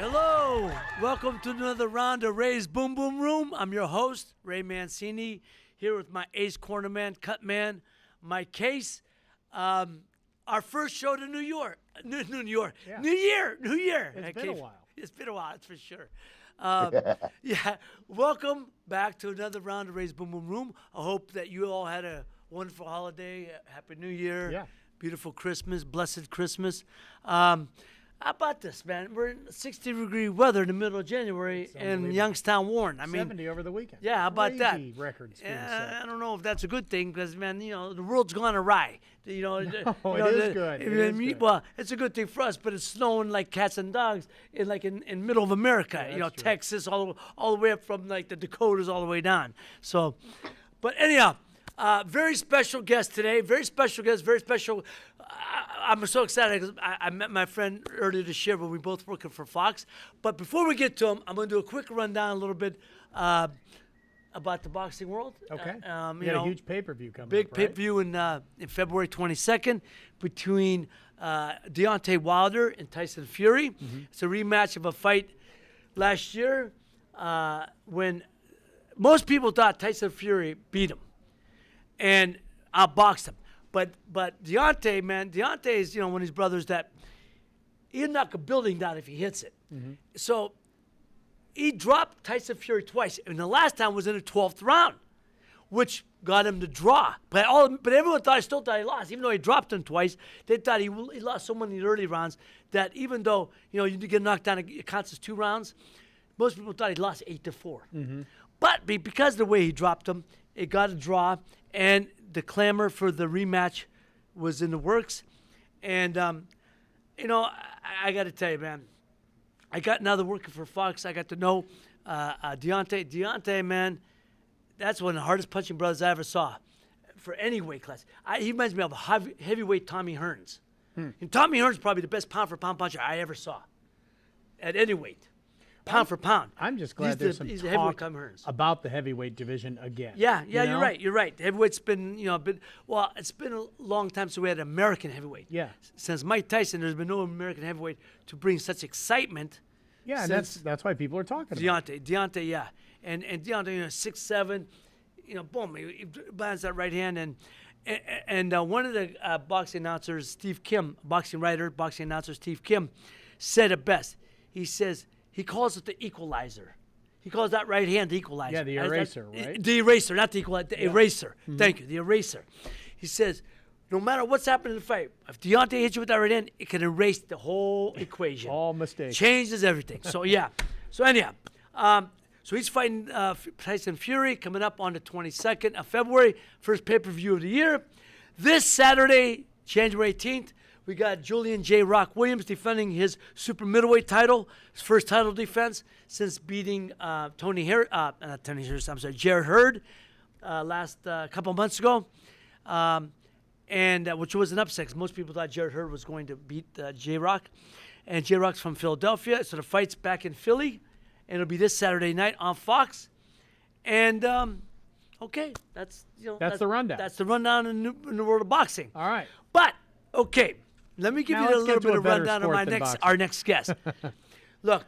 Hello, welcome to another round of Ray's Boom Boom Room. I'm your host, Ray Mancini, here with my ace corner man, cut man, Mike Case. Our first show to New York, New York, Yeah. New Year. It's been a while. It's been a while, that's for sure. Yeah, welcome back to another round of Ray's Boom Boom Room. I hope that you all had a wonderful holiday, Happy New Year, Yeah. beautiful Christmas, blessed Christmas. How about this, man? We're in 60-degree weather in the middle of January in unbelievable. Youngstown, Warren. I mean, 70 over the weekend. yeah, how about that? Crazy records being set. I don't know if that's a good thing because, man, you know, the world's gone awry. You know, it is good. It is good. Well, it's a good thing for us, but it's snowing like cats and dogs in middle of America. Yeah, you know, that's true. Texas, all the way up from like the Dakotas all the way down. So, but anyhow, very special guest today. Very special guest. Very special. I'm so excited because I met my friend earlier this year when we both working for Fox. But before we get to him, I'm going to do a quick rundown a little bit about the boxing world. Okay. You You got know, a huge pay-per-view coming big up, right? pay-per-view in February 22nd between Deontay Wilder and Tyson Fury. Mm-hmm. It's a rematch of a fight last year when most people thought Tyson Fury beat him and outboxed him. But Deontay, man, Deontay is, you know, one of these brothers that he'll knock a building down if he hits it. Mm-hmm. So he dropped Tyson Fury twice, and the last time was in the 12th round, which got him the draw. But everyone still thought he lost, even though he dropped him twice. They thought he lost so many in the early rounds that even though, you know, you get knocked down, it counts as 2 rounds. Most people thought he lost 8-4. Mm-hmm. But because of the way he dropped him, it got a draw, and the clamor for the rematch was in the works. And, you know, I got to tell you, man, I got now that working for Fox, I got to know Deontay. Deontay, man, that's one of the hardest punching brothers I ever saw for any weight class. He reminds me of heavyweight Tommy Hearns. And Tommy Hearns is probably the best pound-for-pound puncher I ever saw at any weight. Pound for pound. I'm just glad there's some he's the heavyweight talk Tommy Hearns. about the heavyweight division again. Yeah, you know? you're right. You're right. Heavyweight's been, you know, it's been a long time since we had an American heavyweight. Yeah. Since Mike Tyson, there's been no American heavyweight to bring such excitement. Yeah, and since that's why people are talking about it. Deontay, yeah. And Deontay, you know, 6'7", you know, boom, he lands that right hand. And one of the boxing announcers, Steve Kim, boxing writer, boxing announcer Steve Kim, said it best. He says, he calls it the equalizer. He calls that right hand the equalizer. Yeah, the eraser, right? The eraser, not the equalizer, the eraser. Mm-hmm. Thank you, the eraser. He says, no matter what's happening in the fight, if Deontay hits you with that right hand, it can erase the whole equation. All mistakes. Changes everything. So, yeah. So, anyhow, so he's fighting Tyson Fury coming up on the 22nd of February, first pay-per-view of the year. This Saturday, January 18th, we got Julian J. Rock Williams defending his super middleweight title, his first title defense since beating Jared Hurd last couple months ago, and which was an upset 'cause most people thought Jared Hurd was going to beat J. Rock, and J. Rock's from Philadelphia, so the fight's back in Philly, and it'll be this Saturday night on Fox, and okay, that's the rundown. That's the rundown in the world of boxing. All right. But okay, let me give Now you a let's little get to bit a of better rundown of sport than our boxing. next guest. Look,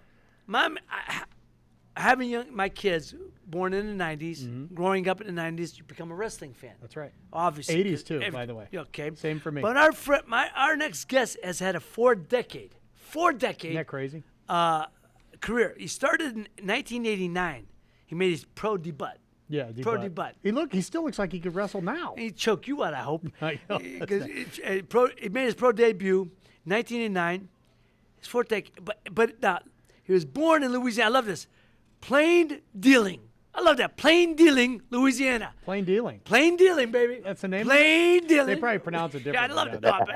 having my kids born in the 90s, growing up in the 90s, you become a wrestling fan. That's right. Obviously. 80s too, by the way. Okay. Same for me. But our next guest has had a four-decade Isn't that crazy? career. He started in 1989. He made his pro debut. Yeah, Pro debut. debut. He still looks like he could wrestle now. He'd choke you out, I hope. I know. He made his pro debut 1989. His fourth decade. But now, he was born in Louisiana. I love this. Plain Dealing. I love that. Plain Dealing, Louisiana. Plain dealing. Plain Dealing, baby. That's the name? Plain Dealing. They probably pronounce it Yeah, I differently. love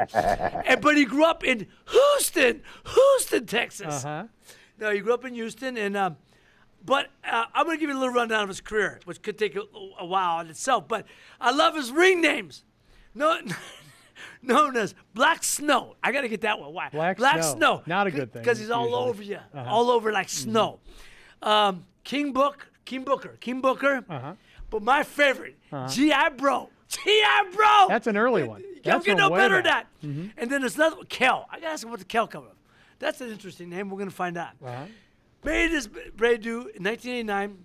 it. But he grew up in Houston, Texas. Uh-huh. No, he grew up in Houston, and but I'm going to give you a little rundown of his career, which could take a while in itself. But I love his ring names. Known as Black Snow. I got to get that one. Why? Black Snow. Not a good thing. Because he's all usually. over you. Uh-huh. All over like snow. King Booker. Uh-huh. But my favorite, G.I. Bro. G.I. Bro. That's an early one. You That's can't get from no way better than back. that. And then there's another one, Kel. I got to ask him what the Kel come from. That's an interesting name. We're going to find out. Uh-huh. Made his debut in 1989.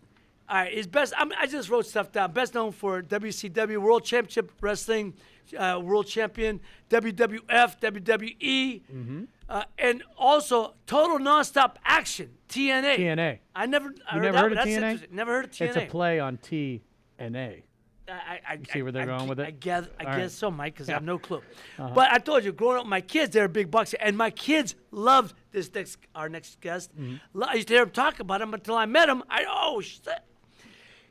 All right, his best. I just wrote stuff down. Best known for WCW World Championship Wrestling, World Champion, WWF, WWE, and also Total Nonstop Action, TNA. TNA. I never. You never heard of that's TNA? interesting. Never heard of TNA. It's a play on TNA. I see where they're going with it? I guess right. so, Mike, because I have no clue. Uh-huh. But I told you, growing up, my kids, they're big boxers, and my kids loved our next guest. I used to hear him talk about him until I met him. Shit.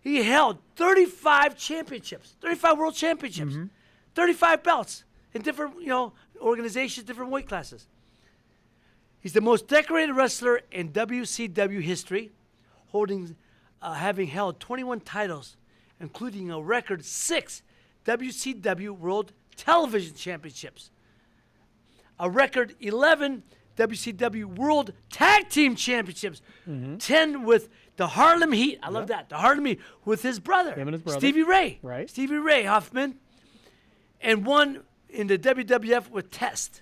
He held 35 championships, 35 world championships, 35 belts in different, organizations, different weight classes. He's the most decorated wrestler in WCW history, having held 21 titles, including a record 6 WCW World Television Championships, a record 11 WCW World Tag Team Championships, 10 with the Harlem Heat. I love that. The Harlem Heat with his brother, Him and his brother. Stevie Ray. Right. Stevie Ray Huffman. And one in the WWF with Test.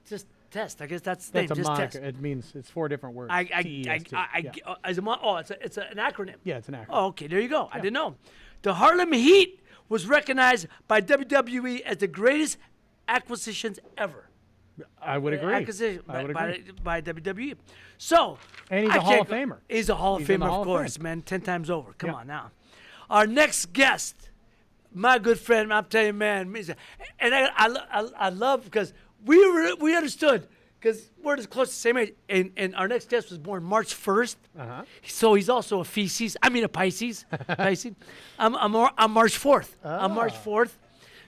Just Test. I guess that's the name. That's a Just moniker. Test. It means it's 4 different words. It's an acronym. Yeah, it's an acronym. Oh, okay. There you go. I didn't know. The Harlem Heat was recognized by WWE as the greatest acquisitions ever. I would agree. Acquisition I would agree. by WWE. So. And he's a Hall of Famer. He's a Hall of He's in the Famer, Hall of of course, Fame. man. 10 times over. Come Yeah. on now. Our next guest, my good friend, I'm telling you, man. And I love because we understood because we're as close to the same age. And our next guest was born March 1st. Uh-huh. So he's also a Pisces. Pisces. I'm March 4th. I'm March 4th.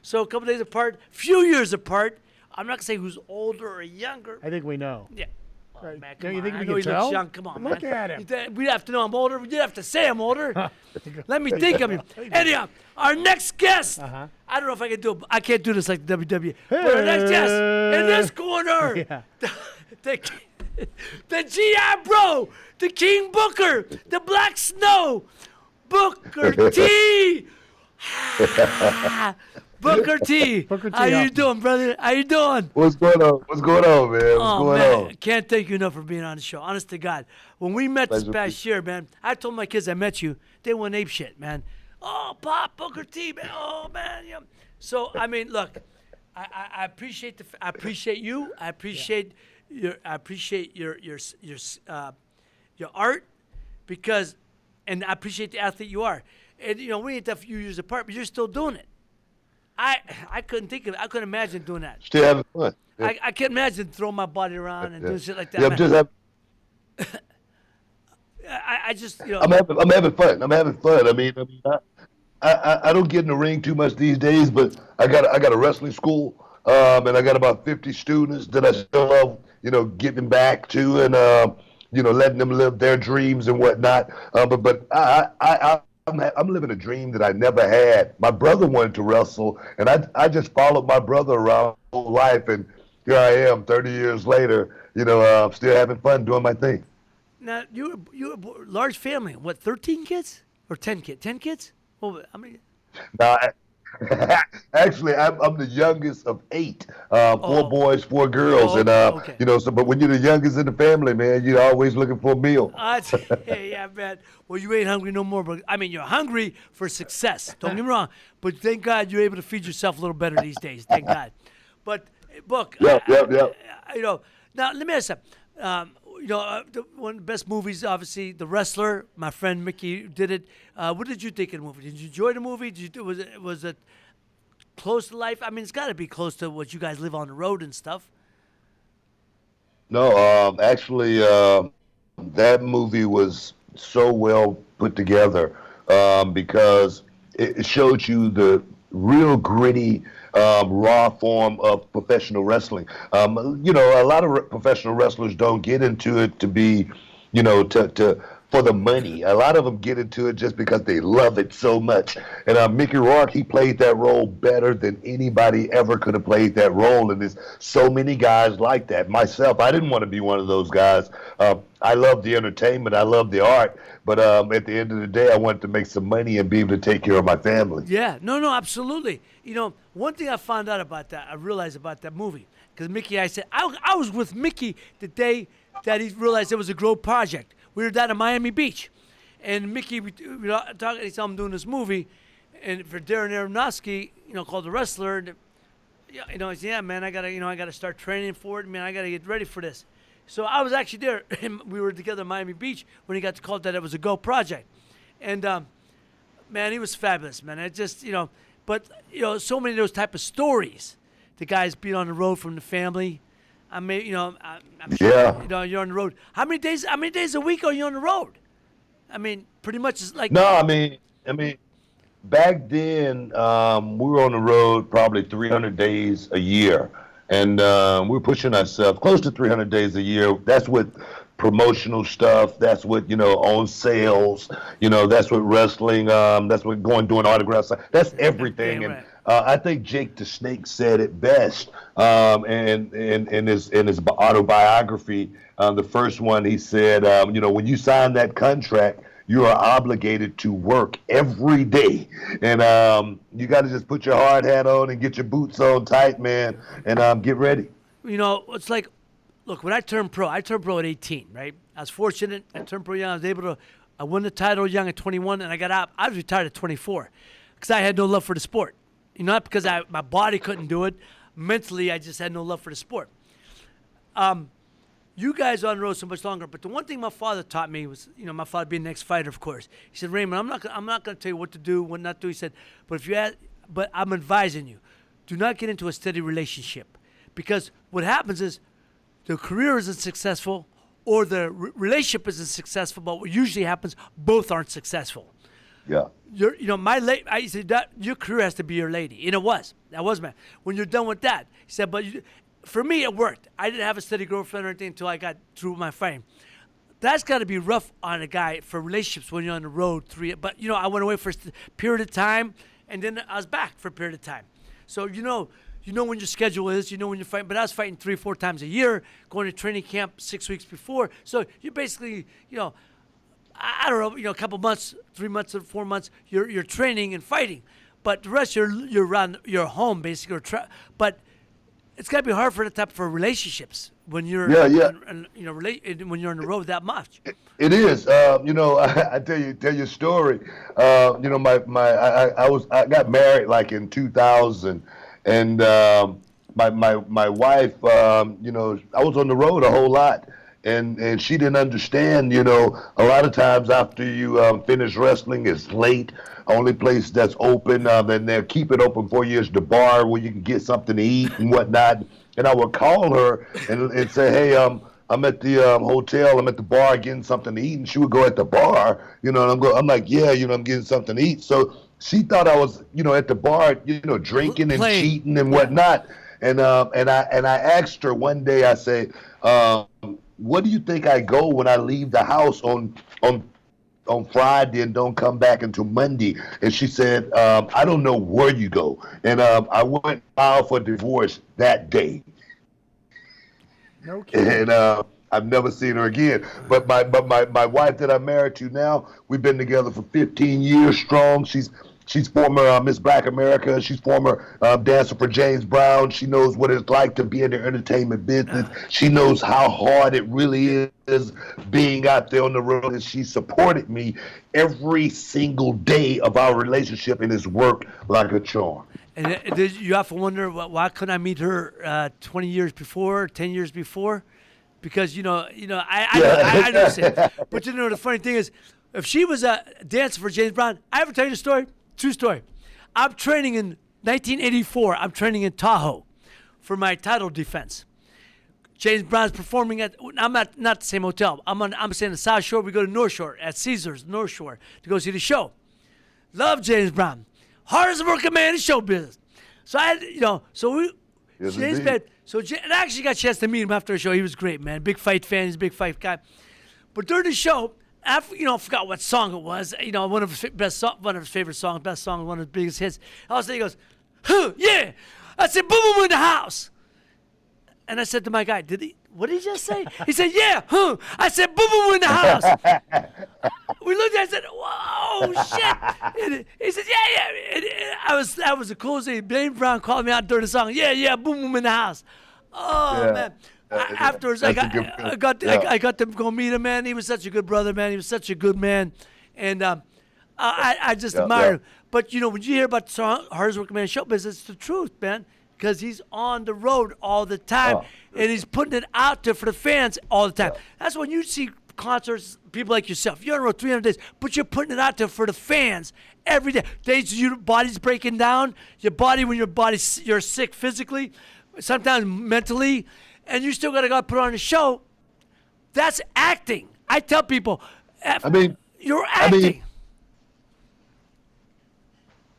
So a couple days apart, few years apart. I'm not going to say who's older or younger. I think we know. Yeah. Oh, Right. man, Don't come you on. think I we know can he looks tell? young. Come on, Look man. at him. We'd have to know I'm older. You'd have to say I'm older. Let me think of him. Anyhow, our next guest. Uh-huh. I don't know if I can do it. I can't do this like the WWE. But our next guest in this corner, Yeah. the GI Bro, the King Booker, the Black Snow, Booker T. Booker T. Booker T. How you Hoffman. doing, brother? How you doing? What's going on? What's going on, man? What's Oh, going man, on? can't thank you enough for being on the show. Honest to God. When we met this Pleasure. past year, man, I told my kids I met you. They went ape shit, man. Oh, Pop, Booker T, man. Oh, man. Yeah. So, I mean, look, I appreciate I appreciate you. I appreciate your art because, and I appreciate the athlete you are. And, we ain't that few years apart, but you're still doing it. I couldn't think of it. I couldn't imagine doing that. Still having fun. Yeah. I can't imagine throwing my body around and doing shit like that. Yeah, man. I'm just, I'm having fun. I'm having fun. I mean, I don't get in the ring too much these days, but I got a wrestling school, and I got about 50 students that I still love, giving back to and letting them live their dreams and whatnot. But I'm living a dream that I never had. My brother wanted to wrestle, and I just followed my brother around my whole life, and here I am, 30 years later. Still having fun doing my thing. Now, you a large family. What, 13 kids? Or 10 kids? 10 kids? Well, I mean, Now, actually, I'm the youngest of 8. 4 boys, 4 girls, and okay. But when you're the youngest in the family, man, you're always looking for a meal. yeah, man. Well, you ain't hungry no more. But I mean, you're hungry for success. Don't get me wrong. But thank God you're able to feed yourself a little better these days. Thank God. But, Book, Yep. now let me ask you something. One of the best movies, obviously, The Wrestler. My friend Mickey did it. What did you think of the movie? Did you enjoy the movie? Was it close to life? I mean, it's got to be close to what you guys live on the road and stuff. No, actually, that movie was so well put together because it showed you the real gritty, raw form of professional wrestling. A lot of professional wrestlers don't get into it to be, for the money. A lot of them get into it just because they love it so much. And Mickey Rourke, he played that role better than anybody ever could have played that role. And there's so many guys like that. Myself, I didn't want to be one of those guys. I love the entertainment. I love the art. But at the end of the day, I wanted to make some money and be able to take care of my family. Yeah, no, absolutely. One thing I found out about that, I realized about that movie, Because Mickey, I said, I was with Mickey the day that he realized it was a Grove project. We were down at Miami Beach. And Mickey, we were talking, he saw him doing this movie, and for Darren Aronofsky, called The Wrestler. And, he said, yeah, man, I gotta start training for it. Man, I gotta get ready for this. So I was actually there, and we were together at Miami Beach when he got the call that it was a Go project. And, man, he was fabulous, man. I just, but, so many of those type of stories. The guys being on the road from the family. I mean, I'm sure, you're on the road. How many days a week are you on the road? I mean, pretty much it's like. No, I mean, back then we were on the road probably 300 days a year, and we were pushing ourselves close to 300 days a year. That's with promotional stuff. That's with on sales. That's with wrestling. That's with doing autographs. That's everything. Yeah, and right. I think Jake the Snake said it best in his autobiography. The first one, he said, when you sign that contract, you are obligated to work every day. And you got to just put your hard hat on and get your boots on tight, man, and get ready. It's like, look, when I turned pro at 18, right? I was fortunate. I turned pro young. I won the title young at 21, and I got out. I was retired at 24 because I had no love for the sport. Not because my body couldn't do it. Mentally, I just had no love for the sport. You guys are on the road so much longer, but the one thing my father taught me was, my father being the next fighter, of course. He said, Raymond, I'm not going to tell you what to do, what not to do. He said, but I'm advising you, do not get into a steady relationship, because what happens is the career isn't successful or the relationship isn't successful, but what usually happens, both aren't successful. Yeah. I said that your career has to be your lady, and that was man. When you're done with that, he said, for me it worked. I didn't have a steady girlfriend or anything until I got through my fighting. That's got to be rough on a guy for relationships when you're on the road. But I went away for a period of time, and then I was back for a period of time. So you know when your schedule is, when you're fighting. But I was fighting 3-4 times a year, going to training camp 6 weeks before. So you basically, I don't know, a couple months, 3 months or 4 months, you're training and fighting, but the rest you're around your home basically. But it's got to be hard for relationships when you're when you're on the road that much. It is. I tell you a story. I got married like in 2000, and my wife, I was on the road a whole lot. And she didn't understand, a lot of times after you finish wrestling, it's late. Only place that's open, then they'll keep it open for you is the bar where you can get something to eat and whatnot. And I would call her and say, hey, I'm at the hotel, I'm at the bar getting something to eat. And she would go at the bar, and I'm like, yeah, I'm getting something to eat. So she thought I was, at the bar, drinking and cheating and whatnot. And I asked her one day, I say, what do you think I go when I leave the house on Friday and don't come back until Monday? And she said, I don't know where you go. And I went and filed for divorce that day. No kidding. And I've never seen her again. But my wife that I'm married to now, we've been together for 15 years strong. She's former Miss Black America. She's former dancer for James Brown. She knows what it's like to be in the entertainment business. She knows how hard it really is being out there on the road. And she supported me every single day of our relationship, and it's worked like a charm. And you have to wonder, why couldn't I meet her 20 years before, 10 years before? Because, I understand. But the funny thing is, if she was a dancer for James Brown, I ever tell you the story? True story. I'm training in 1984. I'm training in Tahoe for my title defense. James Brown's performing I'm not the same hotel. I'm staying at South Shore. We go to North Shore at Caesars North Shore to go see the show. Love James Brown. Hardest working man in show business. So I actually got a chance to meet him after the show. He was great, man. Big fight fan. He's a big fight guy. But during the show, I forgot what song it was. One of his favorite songs, best song, one of his biggest hits. All of a sudden he goes, huh, yeah. I said, boom, boom, in the house. And I said to my guy, what did he just say? He said, yeah, huh. I said, boom, boom, in the house. We looked at it and said, whoa, shit. And he said, yeah. And that was the coolest thing. James Brown called me out during the song. Yeah, boom, boom, in the house. Oh Yeah. man! Yeah, Afterwards, that's a good feeling. Yeah. I got to go meet him, man. He was such a good brother, man. He was such a good man, and I just Yeah, admire yeah. him. But you know, when you hear about the hardest working man in show business, it's the truth, man. Because he's on the road all the time, Oh. and he's putting it out there for the fans all the time. That's when you see concerts, people like yourself. You're on the road 300 days, but you're putting it out there for the fans every day. Days your body's breaking down, your body when you're sick physically, sometimes mentally, and you still got to go put on a show. That's acting. I tell people, I mean, you're I mean, acting.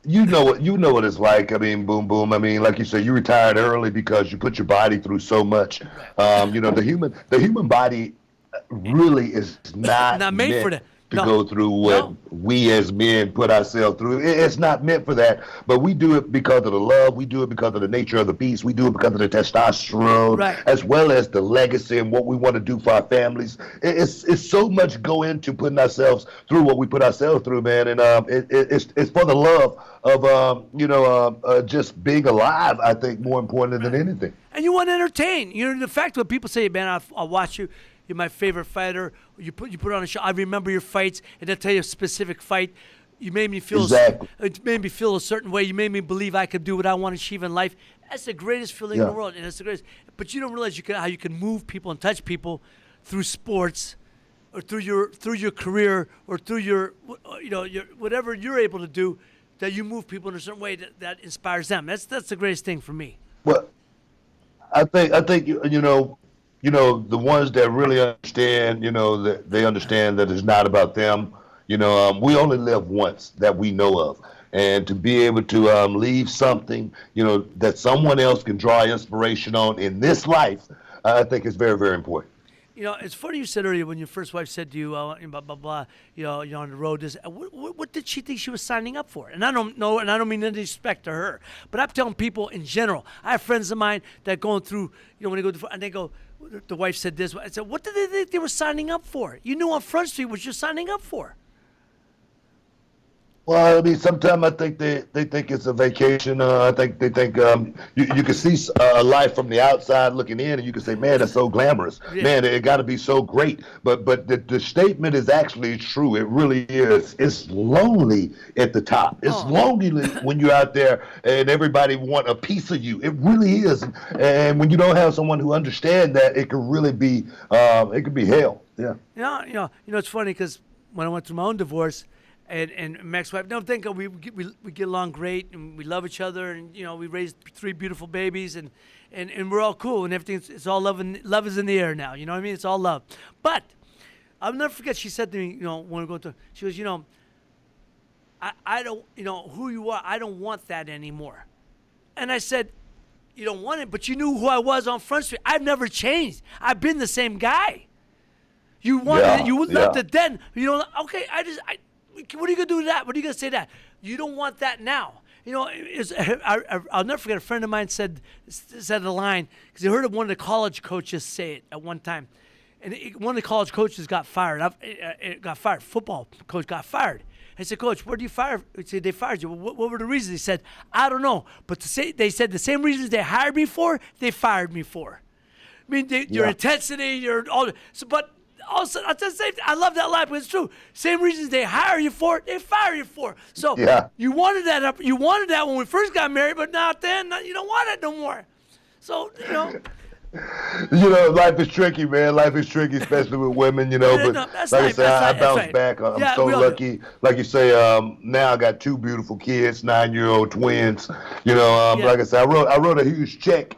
you know what it's like. I mean, boom, boom. I mean, like you said, you retired early because you put your body through so much. You know, the human body really is not made meant for that. to No. go through what No. we as men put ourselves through. It's not meant for that. But we do it because of the love. We do it because of the nature of the beast. We do it because of the testosterone, Right. as well as the legacy and what we want to do for our families. It's so much go into putting ourselves through what we put ourselves through, man. And it's for the love of just being alive. I think more important than anything. And you want to entertain. You know, the fact when people say, man, I'll watch you. You're my favorite fighter. You put on a show. I remember your fights, and they'll tell you a specific fight. You made me feel Exactly. it made me feel a certain way. You made me believe I could do what I want to achieve in life. That's the greatest feeling in Yeah. the world, and it's the greatest. But you don't realize how you can move people and touch people through sports, or through your career, or through your whatever you're able to do. That you move people in a certain way that inspires them. That's the greatest thing for me. Well, I think the ones that really understand, that they understand that it's not about them. We only live once that we know of, and to be able to leave something, that someone else can draw inspiration on in this life, I think is very, very important. You know, it's funny you said earlier when your first wife said to you, blah, blah, blah, you're on the road. What did she think she was signing up for? And I don't know, and I don't mean any disrespect to her, but I'm telling people in general. I have friends of mine that going through, when they go through, and they go, the wife said this. I said, what did they think they were signing up for? You knew on Front Street what you're signing up for. Well, I mean, sometimes I think they think it's a vacation. I think they think you can see a life from the outside looking in, and you can say, "Man, that's so glamorous. Yeah. Man, it got to be so great." But the statement is actually true. It really is. It's lonely at the top. It's lonely when you're out there and everybody want a piece of you. It really is. And when you don't have someone who understands that, it could really be it could be hell. Yeah. It's funny because when I went through my own divorce, and Mac's wife, no, thank God we get along great, and we love each other, and we raised 3 beautiful babies, and we're all cool, and everything. It's all love, and love is in the air now. You know what I mean? It's all love. But I'll never forget. She said to me, when we go to, she goes, I don't, who you are. I don't want that anymore. And I said, you don't want it, but you knew who I was on Front Street. I've never changed. I've been the same guy. You wanted it. You loved it then. Okay. What are you gonna do with that? What are you gonna say to that? You don't want that now. I'll never forget. A friend of mine said the line because he heard one of the college coaches say it at one time, and one of the college coaches got fired. Football coach got fired. I said, Coach, where do you fire? He said, they fired you. What were the reasons? He said, I don't know, but they said the same reasons they hired me for, they fired me for. I mean, your intensity, your all. So, but. Also, I love that line, but it's true. Same reasons they hire you for, they fire you for. So you wanted that You wanted that when we first got married, but not then. You don't want it no more. So life is tricky, man. Life is tricky, especially with women. But like I said, I bounced back. I'm so lucky. Like you say, now I got 2 beautiful kids, 9-year-old twins. Like I said, I wrote a huge check.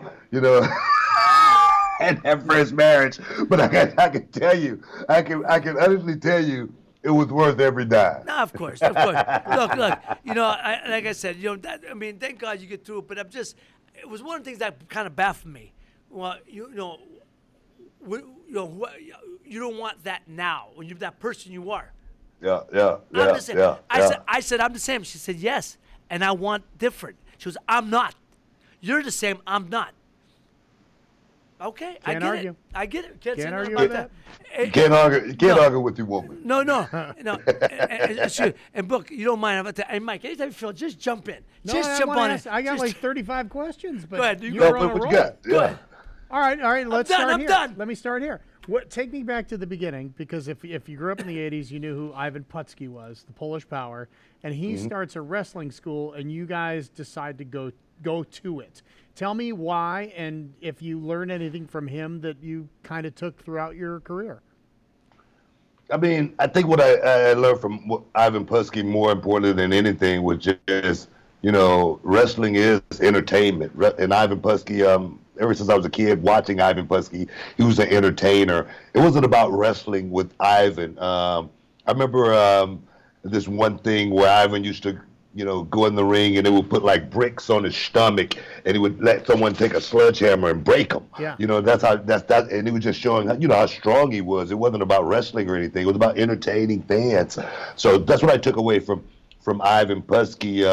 And that first marriage, but I can tell you, I can honestly tell you, it was worth every dime. No, of course. Look. Like I said, thank God you get through it. But it was one of the things that kind of baffled me. Well, you don't want that now when you're that person you are. Yeah. I said I'm the same. She said yes, and I want different. She goes, I'm not. You're the same. I'm not. Okay, Can't argue. I get it. Can't argue with that. You can't argue with your woman. No. And Book, you don't mind. And Mike, anytime you feel, just jump in. No, Just jump on it. I got like 35 questions, but Go ahead. you're on a roll. What you got? Go ahead. All right. Let's done, start I'm here. done. Let me start here. Take me back to the beginning, because if you grew up in the '80s, you knew who Ivan Putski was, the Polish Power, and he starts a wrestling school, and you guys decide to go to it. Tell me why, and if you learned anything from him that you kind of took throughout your career. I mean, I think what I learned from Ivan Putski more importantly than anything was just, wrestling is entertainment. And Ivan Putski, ever since I was a kid watching Ivan Putski, he was an entertainer. It wasn't about wrestling with Ivan. I remember this one thing where Ivan used to, go in the ring and they would put like bricks on his stomach and he would let someone take a sledgehammer and break him. Yeah. And he was just showing, how strong he was. It wasn't about wrestling or anything. It was about entertaining fans. So that's what I took away from Ivan Putski.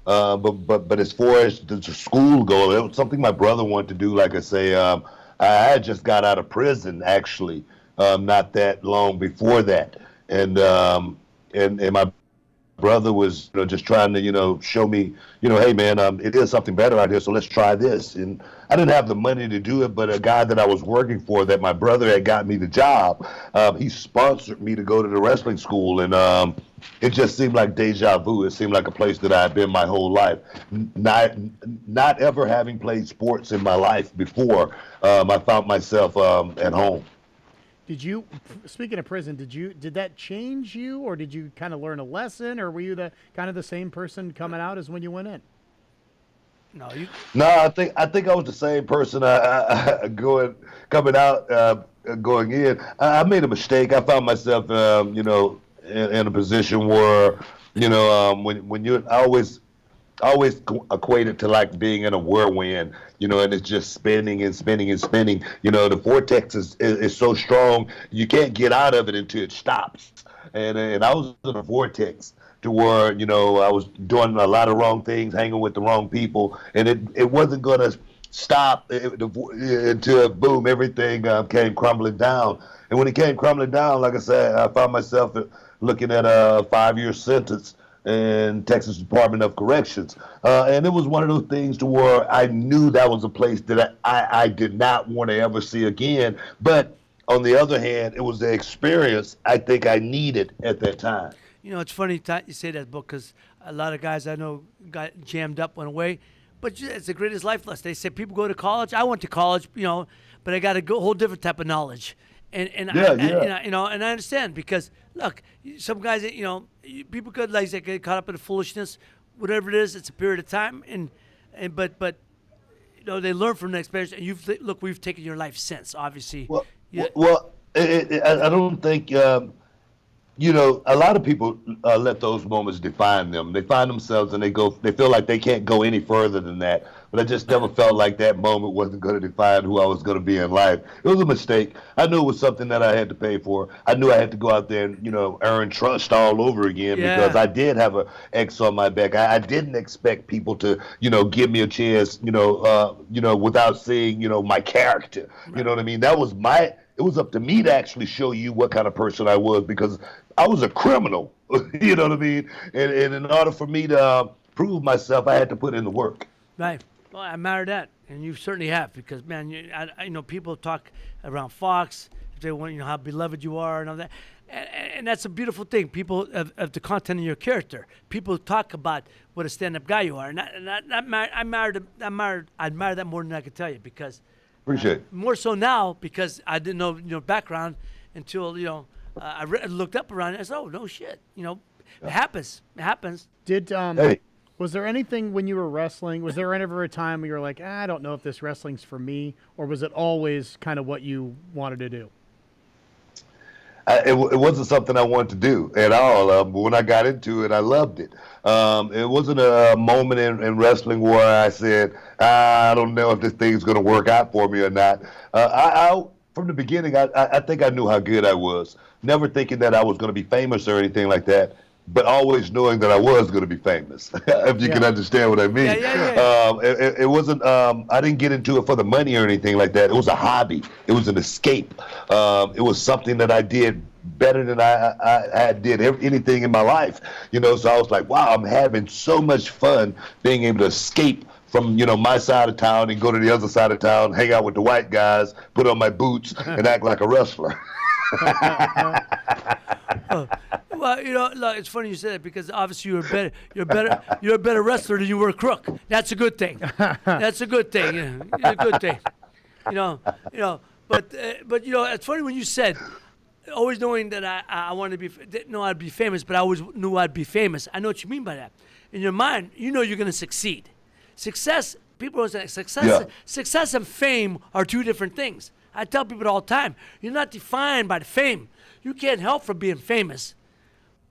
But as far as the school goal, it was something my brother wanted to do. Like I say, I had just got out of prison actually, not that long before that, and my brother was just trying to show me hey man, it is something better out here, so let's try this. And I didn't have the money to do it, but a guy that I was working for that my brother had got me the job, he sponsored me to go to the wrestling school, and it just seemed like deja vu. It seemed like a place that I had been my whole life, not ever having played sports in my life before. I found myself at home. Did you, speaking of prison, did that change you, or did you kind of learn a lesson, or were you the same person coming out as when you went in? No, No, I think I was the same person. Coming out, going in. I made a mistake. I found myself, in a position where, when you I always equate it to like being in a whirlwind, and it's just spinning and spinning and spinning. The vortex is so strong, you can't get out of it until it stops. And I was in a vortex to where, I was doing a lot of wrong things, hanging with the wrong people, and it wasn't going to stop until, boom, everything came crumbling down. And when it came crumbling down, like I said, I found myself looking at a 5-year sentence in Texas Department of Corrections. And it was one of those things to where I knew that was a place that I did not want to ever see again. But on the other hand, it was the experience I think I needed at that time. it's funny you say that, book, because a lot of guys I know got jammed up, went away. But it's the greatest life lesson. They say people go to college. I went to college, but I got a whole different type of knowledge. And I understand, because look, some guys, people could get caught up in the foolishness, whatever it is. It's a period of time, but they learn from the experience. And we've taken your life since, obviously. I don't think a lot of people let those moments define them. They find themselves and they feel like they can't go any further than that. But I just never felt like that moment wasn't going to define who I was going to be in life. It was a mistake. I knew it was something that I had to pay for. I knew I had to go out there and, earn trust all over again, because I did have an X on my back. I didn't expect people to, give me a chance, without seeing, my character. Right. You know what I mean? It was up to me to actually show you what kind of person I was, because I was a criminal. You know what I mean? And in order for me to prove myself, I had to put in the work. Right. Well, I admire that, and you certainly have, because, man, I people talk around Fox, if they want, how beloved you are and all that, and that's a beautiful thing. People of the content of your character. People talk about what a stand-up guy you are, and I admire that more than I could tell you, because appreciate it. More so now, because I didn't know your background until I looked up around it. I said, oh, no shit, it happens. It happens. Hey. Was there anything when you were wrestling, was there ever a time where you were like, I don't know if this wrestling's for me, or was it always kind of what you wanted to do? It wasn't something I wanted to do at all. But when I got into it, I loved it. It wasn't a moment in wrestling where I said, I don't know if this thing's going to work out for me or not. From the beginning, I think I knew how good I was, never thinking that I was going to be famous or anything like that, but always knowing that I was going to be famous, if you can understand what I mean. It wasn't, I didn't get into it for the money or anything like that. It was a hobby. It was an escape. It was something that I did better than I did anything in my life. So I was like, wow, I'm having so much fun being able to escape from my side of town and go to the other side of town, hang out with the white guys, put on my boots, and act like a wrestler. Well, look, it's funny you say that because obviously you're a better wrestler than you were a crook. That's a good thing. That's a good thing. Yeah, a good thing. But it's funny when you said, always knowing that I wanted to didn't know I'd be famous, but I always knew I'd be famous. I know what you mean by that. In your mind, you're going to succeed. Success, people always say success and fame are two different things. I tell people all the time, you're not defined by the fame. You can't help from being famous,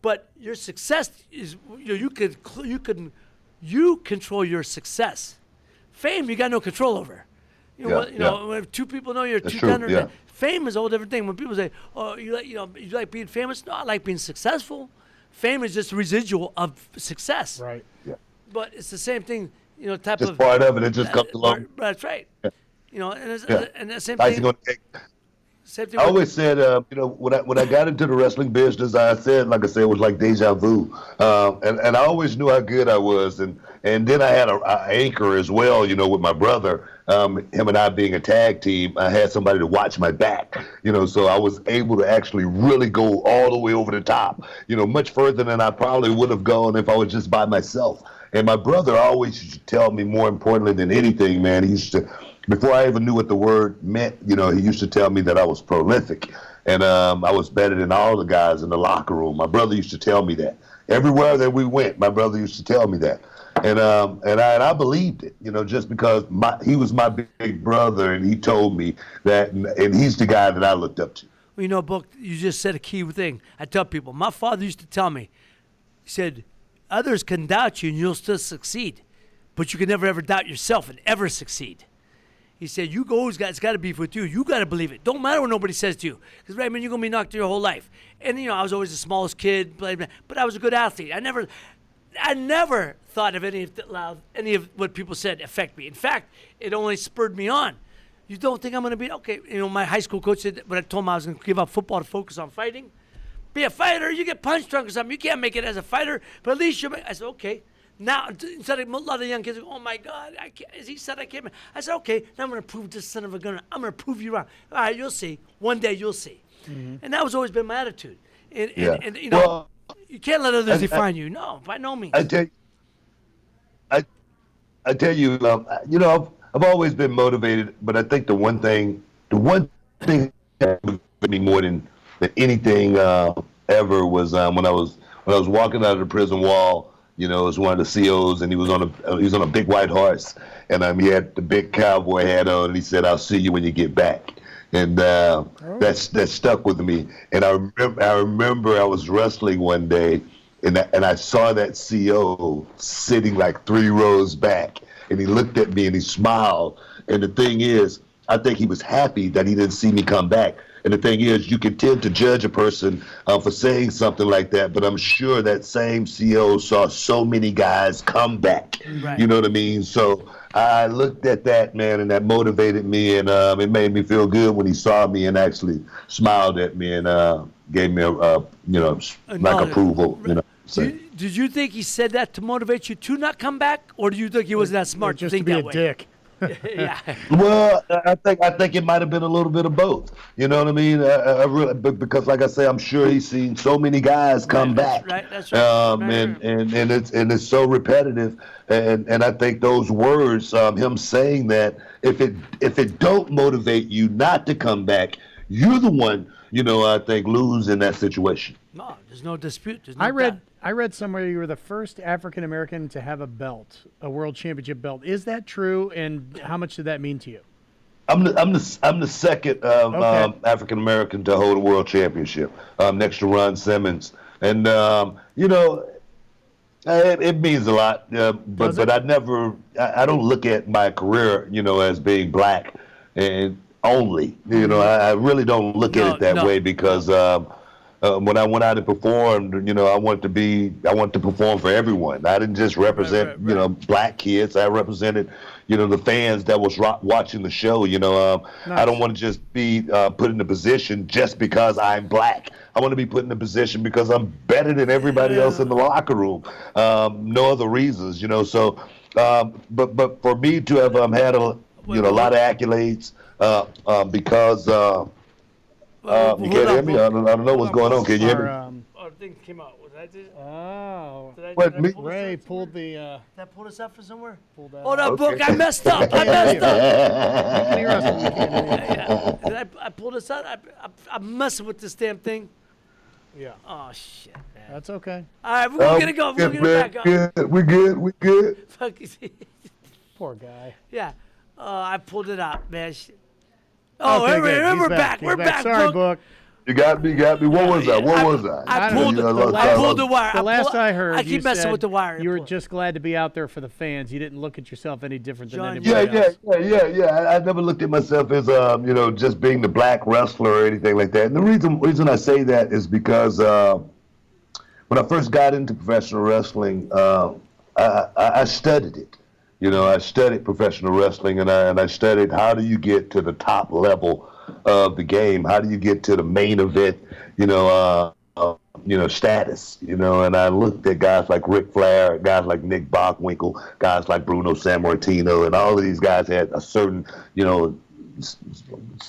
but your success is you control your success. Fame you got no control over. When two people know you're That's 200. true, yeah. Fame is a whole different thing. When people say, "Oh, you like being famous?" No, I like being successful. Fame is just a residual of success. Right. Yeah. But it's the same thing. Type Just of part of it. It just comes along. That's right. Yeah. And the same Icing thing. on the cake. Same thing. I always said, when I got into the wrestling business, I said, like I said, it was like deja vu, and I always knew how good I was, and then I had an anchor as well, with my brother, him and I being a tag team. I had somebody to watch my back, so I was able to actually really go all the way over the top, much further than I probably would have gone if I was just by myself. And my brother always used to tell me, more importantly than anything, man, he used to. Before I even knew what the word meant, he used to tell me that I was prolific, and I was better than all the guys in the locker room. My brother used to tell me that. Everywhere that we went, my brother used to tell me that, and I believed it, just because he was my big brother, and he told me that, and he's the guy that I looked up to. Well, Book, you just said a key thing. I tell people, my father used to tell me, he said, others can doubt you and you'll still succeed, but you can never ever doubt yourself and ever succeed. He said, it's got to be with you. You got to believe it. Don't matter what nobody says to you. Because, right, man, you're going to be knocked your whole life. And, I was always the smallest kid, but I was a good athlete. I never thought of any of what people said affect me. In fact, it only spurred me on. You don't think I'm going to be, okay. My high school coach said, when I told him I was going to give up football to focus on fighting, be a fighter, you get punched drunk or something. You can't make it as a fighter, but at least I said, okay. Now, instead of a lot of young kids go, oh my God, he said I can't. I said, okay, now I'm going to prove this son of a gun. I'm going to prove you wrong. All right, you'll see. One day you'll see. Mm-hmm. And that was always been my attitude. And you can't let others define you. No, by no means. I tell you, I've always been motivated, but I think the one thing that motivated me more than anything ever was when I was walking out of the prison wall. It was one of the COs, and he was on a big white horse, and he had the big cowboy hat on, and he said, "I'll see you when you get back," and that stuck with me. And I remember I was wrestling one day, and I saw that CO sitting like 3 rows back, and he looked at me and he smiled. And the thing is, I think he was happy that he didn't see me come back. And the thing is, you can tend to judge a person for saying something like that, but I'm sure that same CO saw so many guys come back. Right. You know what I mean? So I looked at that, man, and that motivated me, and it made me feel good when he saw me and actually smiled at me and gave me approval. So. Did you think he said that to motivate you to not come back, or do you think he wasn't that smart just to think to be that a way? dick? Yeah. Well, I think it might have been a little bit of both. You know what I mean? I really, because like I say, I'm sure he's seen so many guys come back. That's right. And it's so repetitive. And I think those words, him saying that, if it don't motivate you not to come back, you're the one, I think, lose in that situation. No, there's no dispute. There's no doubt. I read somewhere you were the first African American to have a world championship belt. Is that true? And how much did that mean to you? I'm the second African American to hold a world championship, next to Ron Simmons, and it means a lot. But I don't look at my career, as being black and only. I really don't look at it that way because. When I went out and performed, I wanted to perform for everyone. I didn't just represent, black kids. I represented, the fans that was watching the show. Nice. I don't want to just be put in a position just because I'm black. I want to be put in a position because I'm better than everybody else in the locker room. No other reasons, So But for me to have had a lot of accolades because you can't hear me. I don't know what's going on. Can you hear me? Oh, things came out. Was that it? Oh. What, me? Ray pulled the. Did I pull this up for somewhere? Pulled that Hold out. up, book. I messed up. I messed up. You can hear us, but we can't hear you. Yeah. Did I pull this out? I'm messing with this damn thing. Yeah. Oh shit, man. That's okay. All right, we're gonna go. We're gonna back up. Good. We good. Fuck. Poor guy. Yeah. I pulled it out, man. Oh, Okay, we're good. He's back. He's We're back. Sorry, book. Book. You got me. What was that? What was that? I don't know. pulled The I pulled the wire. The last I heard, I you keep messing said with the wire. you were just glad to be out there for the fans. You didn't look at yourself any different than John, anybody else. Yeah. I never looked at myself as just being the black wrestler or anything like that. And the reason I say that is because when I first got into professional wrestling, I studied it. I studied professional wrestling, and I studied how do you get to the top level of the game? How do you get to the main event? Status. And I looked at guys like Ric Flair, guys like Nick Bockwinkel, guys like Bruno Sammartino, and all of these guys had a certain,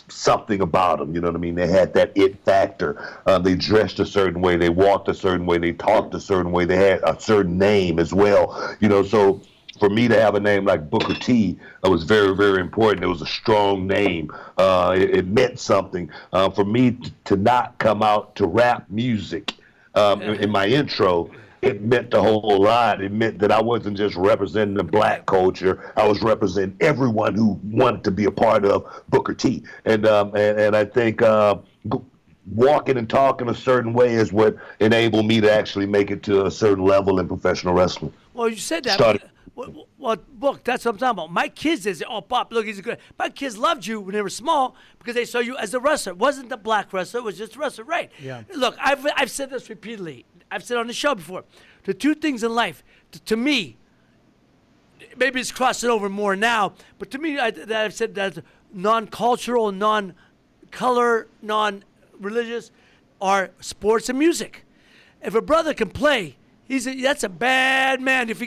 something about them. You know what I mean? They had that it factor. They dressed a certain way, they walked a certain way, they talked a certain way, they had a certain name as well. So for me to have a name like Booker T was very, very important. It was a strong name. It meant something. For me to not come out to rap music in my intro, it meant a whole lot. It meant that I wasn't just representing the black culture. I was representing everyone who wanted to be a part of Booker T. And I think walking and talking a certain way is what enabled me to actually make it to a certain level in professional wrestling. Well, you said that. Well, Book, that's what I'm talking about. My kids, they say, oh, Pop, look, he's good. My kids loved you when they were small because they saw you as a wrestler. It wasn't the black wrestler. It was just a wrestler, right? Yeah. Look, I've said this repeatedly. I've said it on the show before. The two things in life, to me, maybe it's crossing over more now, but to me, I've said that non-cultural, non-color, non-religious are sports and music. If a brother can play, that's a bad man. If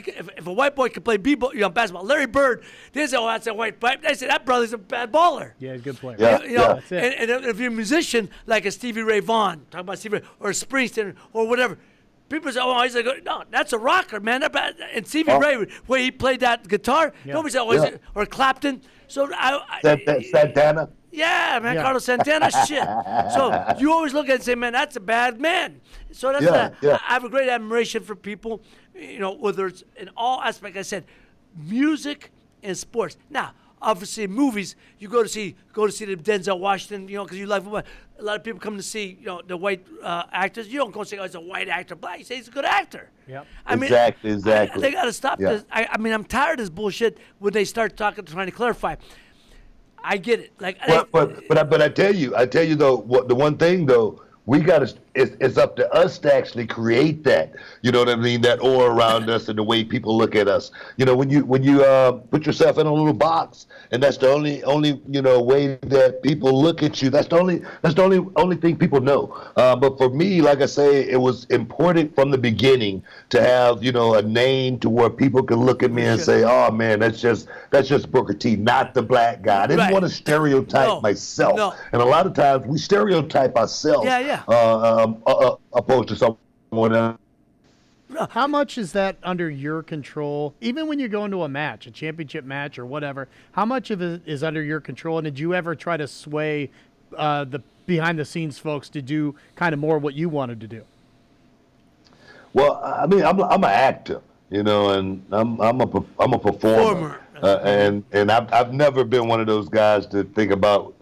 a white boy can play basketball, Larry Bird, they say, oh, that's a white boy. They say that brother's a bad baller. Yeah, he's a good player. Yeah. That's it. And if you're a musician like a Stevie Ray Vaughan, talking about Stevie Ray, or Springsteen or whatever, people say, oh, he's a good. No, that's a rocker, man. And Stevie Ray, where he played that guitar, nobody said, oh, or Clapton. So Santana. Yeah, man, Yeah. Carlos Santana, shit. So you always look at it and say, man, that's a bad man. So that's I have a great admiration for people, whether it's in all aspects. I said, music and sports. Now, obviously, in movies, you go to see the Denzel Washington, because you love him. A lot of people come to see, the white actors. You don't go say, oh, he's a white actor, black. You say he's a good actor. Yep. I mean, Exactly. they got to stop this. I'm tired of this bullshit when they start trying to clarify. I get it. But I tell you though, the one thing though, we got to. It's up to us to actually create that. You know what I mean? That aura around us and the way people look at us. When you put yourself in a little box, and that's the only way that people look at you. That's the only thing people know. But for me, like I say, it was important from the beginning to have a name to where people can look at me and say, oh man, that's just Booker T, not the black guy. I didn't want to stereotype myself. No. And a lot of times we stereotype ourselves. Opposed to someone else. How much is that under your control? Even when you go into a match, a championship match or whatever, how much of it is under your control? And did you ever try to sway the behind-the-scenes folks to do kind of more what you wanted to do? Well, I mean, I'm an actor, and I'm a performer, and I've never been one of those guys to think about.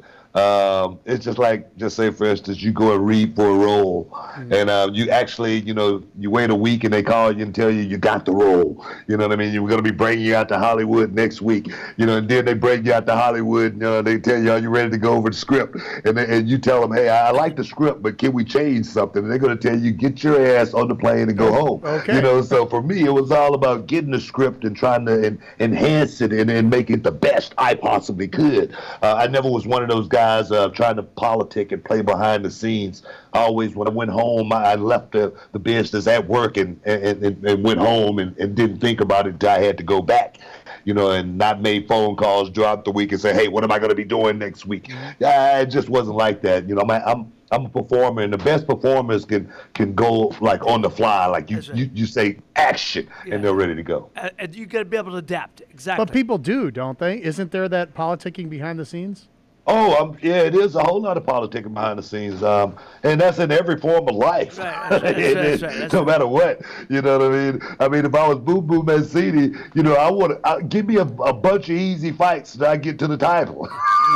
It's just like, just say for instance, you go and read for a role, and you actually, you wait a week and they call you and tell you got the role. You know what I mean? We're going to be bringing you out to Hollywood next week. And then they bring you out to Hollywood. They tell you, are you ready to go over the script? And you tell them, hey, I like the script, but can we change something? And they're going to tell you, get your ass on the plane and go home. Okay. So for me, it was all about getting the script and trying to enhance it and make it the best I possibly could. I never was one of those guys guys trying to politic and play behind the scenes. I always, when I went home, I left the business at work and went home and didn't think about it until I had to go back, and not made phone calls throughout the week and say, hey, what am I going to be doing next week? Yeah, it just wasn't like that. I'm a performer, and the best performers can go like on the fly, like you say action, and they're ready to go. And you got to be able to adapt. Exactly. But people do, don't they? Isn't there that politicking behind the scenes? Oh, yeah, it is a whole lot of politicking behind the scenes, and that's in every form of life. Right, that's right. No matter what, you know what I mean. I mean, if I was Boom Boom Mancini, give me a bunch of easy fights that I get to the title.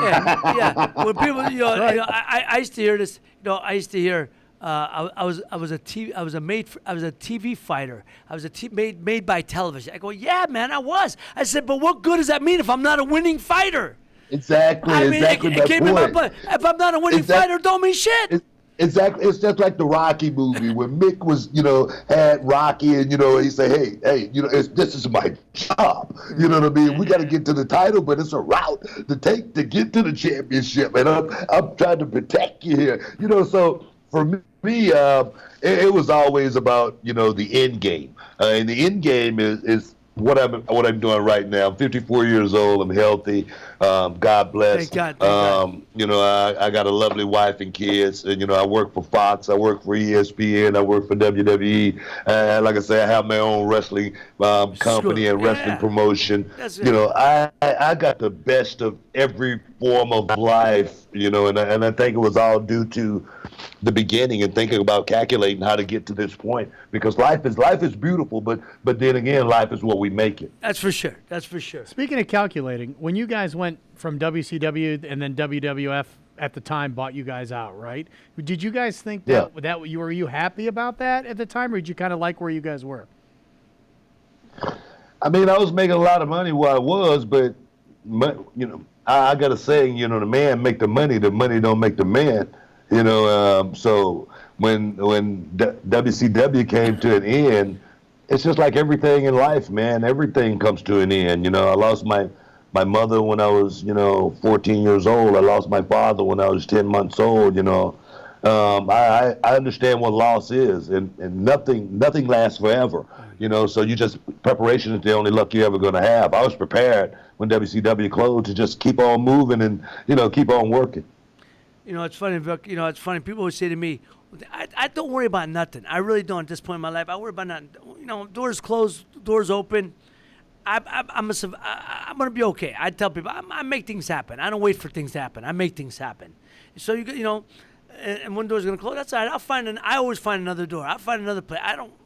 Yeah. When people, I used to hear this. I used to hear. I was a TV fighter. I was made by television. I go, yeah, man, I was. I said, but what good does that mean if I'm not a winning fighter? Exactly. It came in my blood. If I'm not a winning fighter, don't mean shit. Exactly. It's just like the Rocky movie when Mick was, had Rocky, and he say, hey, this is my job. You know what I mean? We got to get to the title, but it's a route to take to get to the championship, and I'm trying to protect you here. So for me, it was always about the end game, and the end game is what I'm doing right now. I'm 54 years old. I'm healthy. God bless. Thank God. I got a lovely wife and kids. And, I work for Fox. I work for ESPN. I work for WWE. Like I say, I have my own wrestling company and wrestling promotion. I got the best of every form of life, and I think it was all due to the beginning and thinking about calculating how to get to this point, because life is beautiful, but then again, life is what we make it. That's for sure. Speaking of calculating, when you guys went from WCW and then WWF at the time bought you guys out, right? Did you guys think that were you happy about that at the time, or did you kind of like where you guys were? I mean, I was making a lot of money where I was, but I got a saying, the man make the money don't make the man. So when WCW came to an end, it's just like everything in life, man. Everything comes to an end. I lost my mother when I was, 14 years old. I lost my father when I was 10 months old. I understand what loss is, and nothing lasts forever. So preparation is the only luck you're ever going to have. I was prepared when WCW closed to just keep on moving and keep on working. It's funny, Vic. It's funny. People always say to me, I don't worry about nothing. I really don't at this point in my life. I worry about nothing. Doors closed, doors open. I'm going to be okay. I tell people, I make things happen. I don't wait for things to happen. I make things happen. So, and one door's going to close, that's all right. I always find another door. I'll find another place.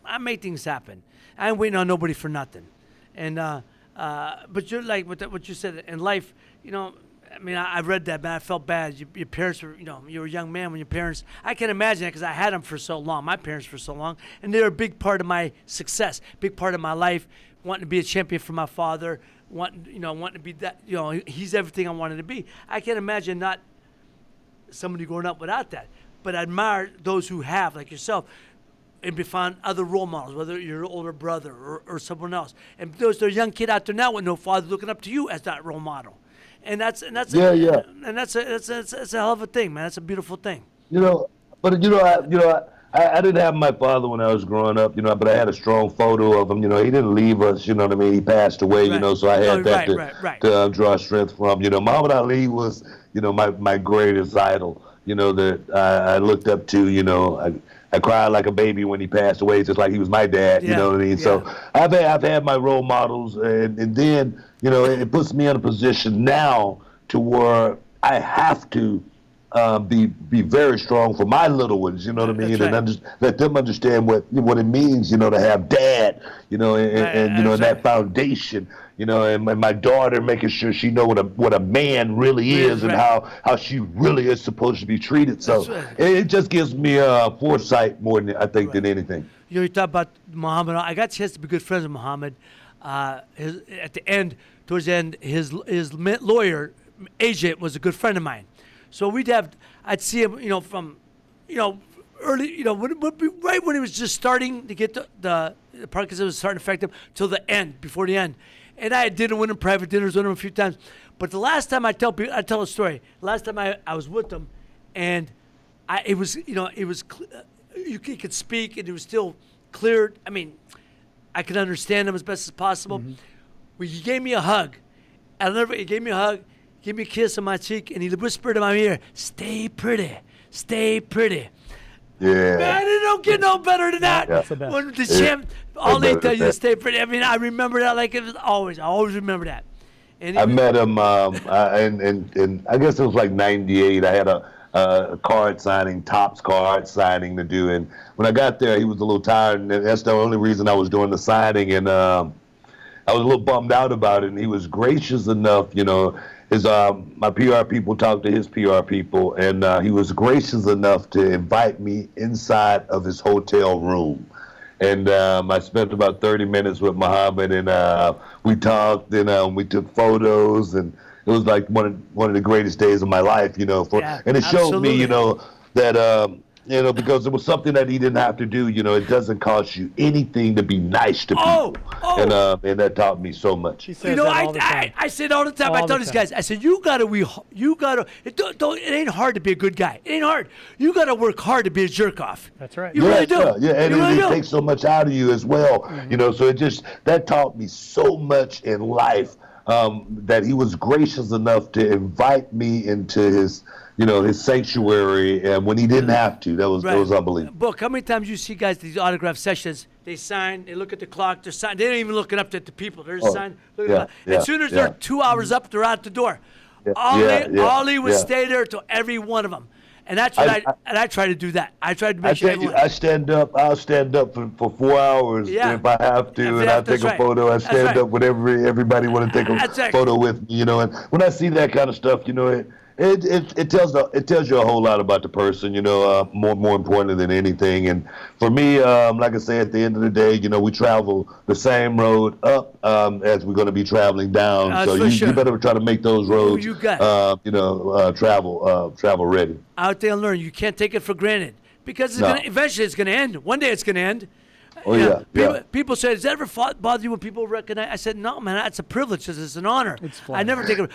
I make things happen. I ain't waiting on nobody for nothing. And, but you're like, what you said in life, I mean, I read that, man. I felt bad. Your parents were, you were a young man when your parents, I can imagine that because I had them for so long, my parents for so long, and they were a big part of my success, big part of my life, wanting to be a champion for my father, wanting to be that, he's everything I wanted to be. I can't imagine not somebody growing up without that, but I admire those who have, like yourself, and be found other role models, whether you're your older brother or someone else. And there's a young kid out there now with no father looking up to you as that role model. And that's a hell of a thing, man. That's a beautiful thing. I didn't have my father when I was growing up, but I had a strong photo of him. He didn't leave us, you know what I mean? He passed away, so I had to draw strength from. Muhammad Ali was, my greatest idol, that I looked up to. I cried like a baby when he passed away, just like he was my dad, you know what I mean? Yeah. So I've had my role models, and then, it puts me in a position now to where I have to be very strong for my little ones, you know what I mean? Right. And let them understand what it means, to have dad, and that foundation, and my daughter making sure she know what a man really is and how she really is supposed to be treated. So it just gives me foresight more than I think than anything. You talk about Muhammad. I got a chance to be good friends with Muhammad. Towards the end, his lawyer agent was a good friend of mine. So I'd see him, from, early, right when he was just starting to get the Parkinson's was starting to affect him till the end, before the end. And I had dinner with him, private dinners with him a few times. But the last time I tell a story. Last time I was with him, and it was you could speak, and it was still clear. I mean, I could understand him as best as possible. Well, he gave me a hug. He gave me a hug, gave me a kiss on my cheek, and he whispered in my ear, "Stay pretty, stay pretty." Yeah. Man, it don't get no better than that. That's the best. When the champ, all they tell you is stay pretty. I mean, I remember that like it was always. I always remember that. And I met him, and I guess it was like '98. I had a card signing, Topps card signing to do, and when I got there, he was a little tired, and that's the only reason I was doing the signing, and I was a little bummed out about it. And he was gracious enough, his my PR people talked to his PR people, and he was gracious enough to invite me inside of his hotel room. And I spent about 30 minutes with Muhammad, and we talked, and we took photos, and it was like one of the greatest days of my life, and it showed me, that because it was something that he didn't have to do. It doesn't cost you anything to be nice to people, and that taught me so much. He says that all the time. I say it all the time. All I the tell these time. guys, I said, you gotta. It ain't hard to be a good guy. It ain't hard. You gotta work hard to be a jerk off. That's right. You really do. Yeah, and You really it do. takes so much out of you as well, So that taught me so much in life. That he was gracious enough to invite me into his sanctuary, and when he didn't have to. That was unbelievable. Book, how many times you see guys at these autograph sessions, they sign, they look at the clock, they're signing, they don't even looking up at the people. They're just signing. Look at the clock. As soon as they're 2 hours up, they're out the door. Ollie would stay there till every one of them. And that's what I try to do that. I try to make sure everyone. I'll stand up for 4 hours if I have to, and I'll take a photo. I stand up with everybody want to take a photo with me, And when I see that kind of stuff, it tells you a whole lot about the person, more important than anything. And for me, like I say, at the end of the day, we travel the same road up as we're going to be traveling down. So you better try to make those roads, travel ready. Out there and learn. You can't take it for granted because eventually it's going to end. One day it's going to end. People say, does that ever bother you when people recognize? I said, no, man, that's a privilege. It's an honor. It's fun. I never take it.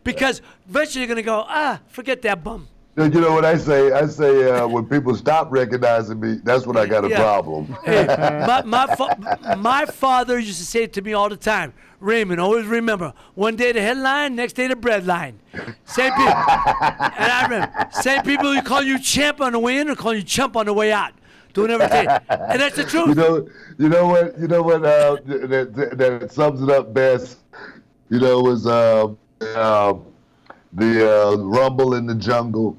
Because eventually you're going to go, forget that bum. You know what I say? I say when people stop recognizing me, that's when I got a problem. Hey, my father used to say it to me all the time. Raymond, always remember, one day the headline, next day the breadline. Same people. And I remember, same people who call you champ on the way in or call you chump on the way out. Doing everything. And that's the truth. You know what that sums it up best, was the Rumble in the Jungle